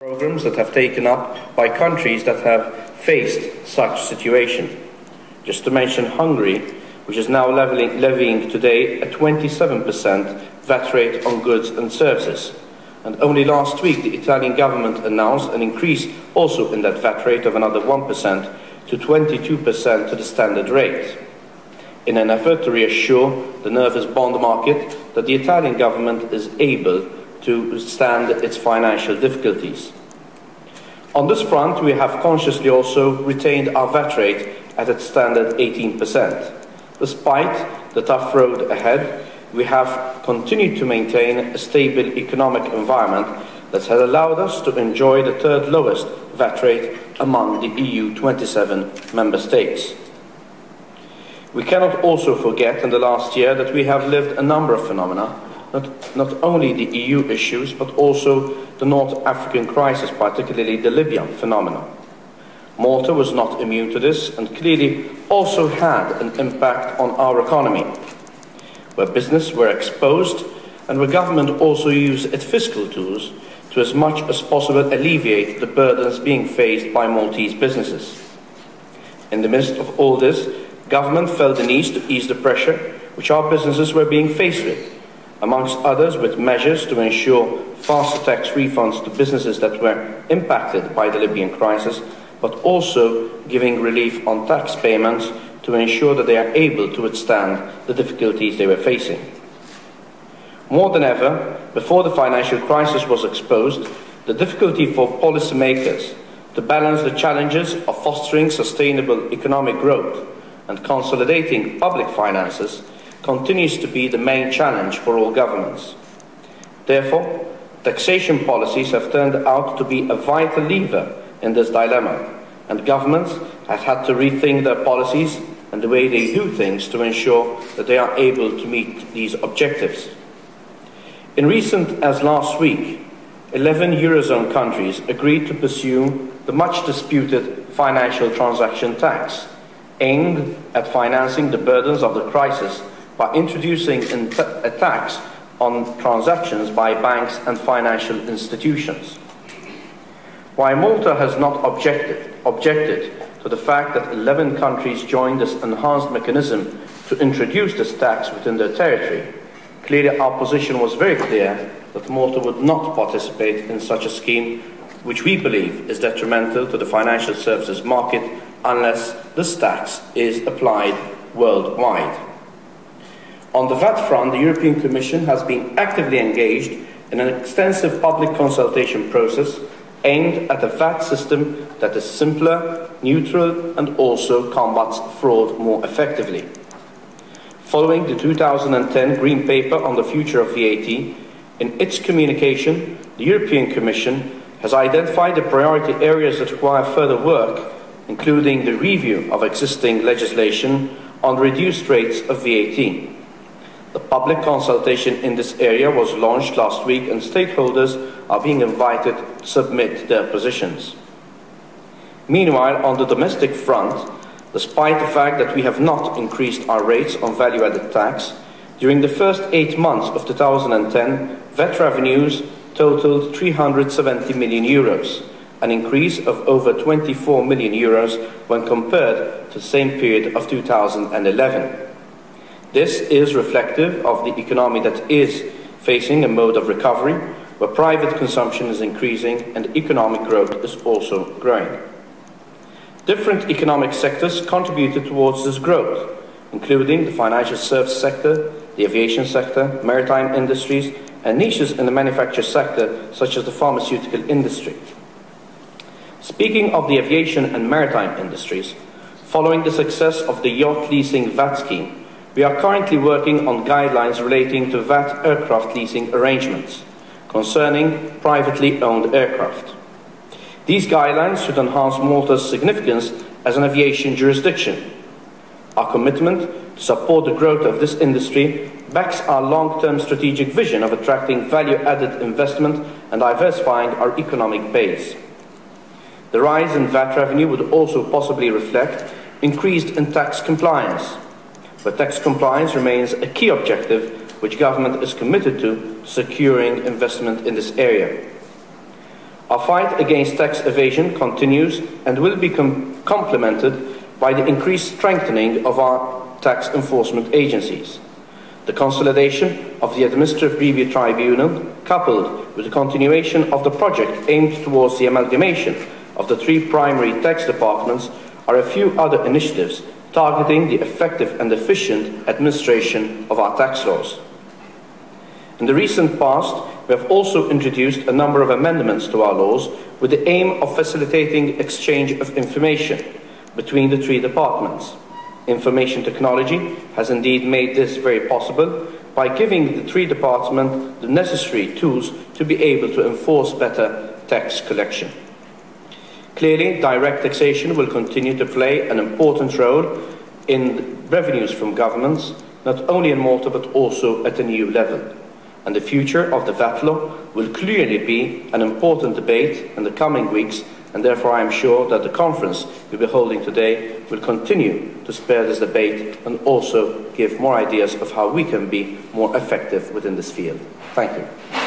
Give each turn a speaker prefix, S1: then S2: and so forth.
S1: Programs that have taken up by countries that have faced such situation. Just to mention Hungary, which is now levying today a 27% VAT rate on goods and services. And only last week the Italian government announced an increase also in that VAT rate of another 1% to 22% to the standard rate, in an effort to reassure the nervous bond market that the Italian government is able to withstand its financial difficulties. On this front, we have consciously also retained our VAT rate at its standard 18%. Despite the tough road ahead, we have continued to maintain a stable economic environment that has allowed us to enjoy the third lowest VAT rate among the EU 27 member states. We cannot also forget in the last year that we have lived a number of phenomena, not only the EU issues, but also the North African crisis, particularly the Libyan phenomenon. Malta was not immune to this and clearly also had an impact on our economy, where business were exposed and where government also used its fiscal tools to as much as possible alleviate the burdens being faced by Maltese businesses. In the midst of all this, government felt the need to ease the pressure which our businesses were being faced with, amongst others with measures to ensure faster tax refunds to businesses that were impacted by the Libyan crisis, but also giving relief on tax payments to ensure that they are able to withstand the difficulties they were facing. More than ever, before the financial crisis was exposed, the difficulty for policymakers to balance the challenges of fostering sustainable economic growth and consolidating public finances continues to be the main challenge for all governments. Therefore, taxation policies have turned out to be a vital lever in this dilemma, and governments have had to rethink their policies and the way they do things to ensure that they are able to meet these objectives. In recent as last week, 11 Eurozone countries agreed to pursue the much disputed financial transaction tax, aimed at financing the burdens of the crisis by introducing a tax on transactions by banks and financial institutions. While Malta has not objected to the fact that 11 countries joined this enhanced mechanism to introduce this tax within their territory, clearly our position was very clear that Malta would not participate in such a scheme, which we believe is detrimental to the financial services market unless this tax is applied worldwide. On the VAT front, the European Commission has been actively engaged in an extensive public consultation process aimed at a VAT system that is simpler, neutral, and also combats fraud more effectively. Following the 2010 Green Paper on the future of VAT, in its communication, the European Commission has identified the priority areas that require further work, including the review of existing legislation on reduced rates of VAT. The public consultation in this area was launched last week, and stakeholders are being invited to submit their positions. Meanwhile, on the domestic front, despite the fact that we have not increased our rates on value-added tax, during the first 8 months of 2010, VAT revenues totaled €370 million, an increase of over €24 million when compared to the same period of 2011. This is reflective of the economy that is facing a mode of recovery, where private consumption is increasing and economic growth is also growing. Different economic sectors contributed towards this growth, including the financial service sector, the aviation sector, maritime industries, and niches in the manufacture sector, such as the pharmaceutical industry. Speaking of the aviation and maritime industries, following the success of the yacht leasing VAT scheme, we are currently working on guidelines relating to VAT aircraft leasing arrangements concerning privately owned aircraft. These guidelines should enhance Malta's significance as an aviation jurisdiction. Our commitment to support the growth of this industry backs our long-term strategic vision of attracting value-added investment and diversifying our economic base. The rise in VAT revenue would also possibly reflect increased in tax compliance, but tax compliance remains a key objective which government is committed to securing investment in this area. Our fight against tax evasion continues and will be complemented by the increased strengthening of our tax enforcement agencies. The consolidation of the Administrative Review Tribunal, coupled with the continuation of the project aimed towards the amalgamation of the 3 primary tax departments, are a few other initiatives targeting the effective and efficient administration of our tax laws. In the recent past, we have also introduced a number of amendments to our laws with the aim of facilitating exchange of information between the 3 departments. Information technology has indeed made this very possible by giving the 3 departments the necessary tools to be able to enforce better tax collection. Clearly, direct taxation will continue to play an important role in revenues from governments, not only in Malta but also at an EU level. And the future of the VAT law will clearly be an important debate in the coming weeks, and therefore I am sure that the conference we will be holding today will continue to spur this debate and also give more ideas of how we can be more effective within this field. Thank you.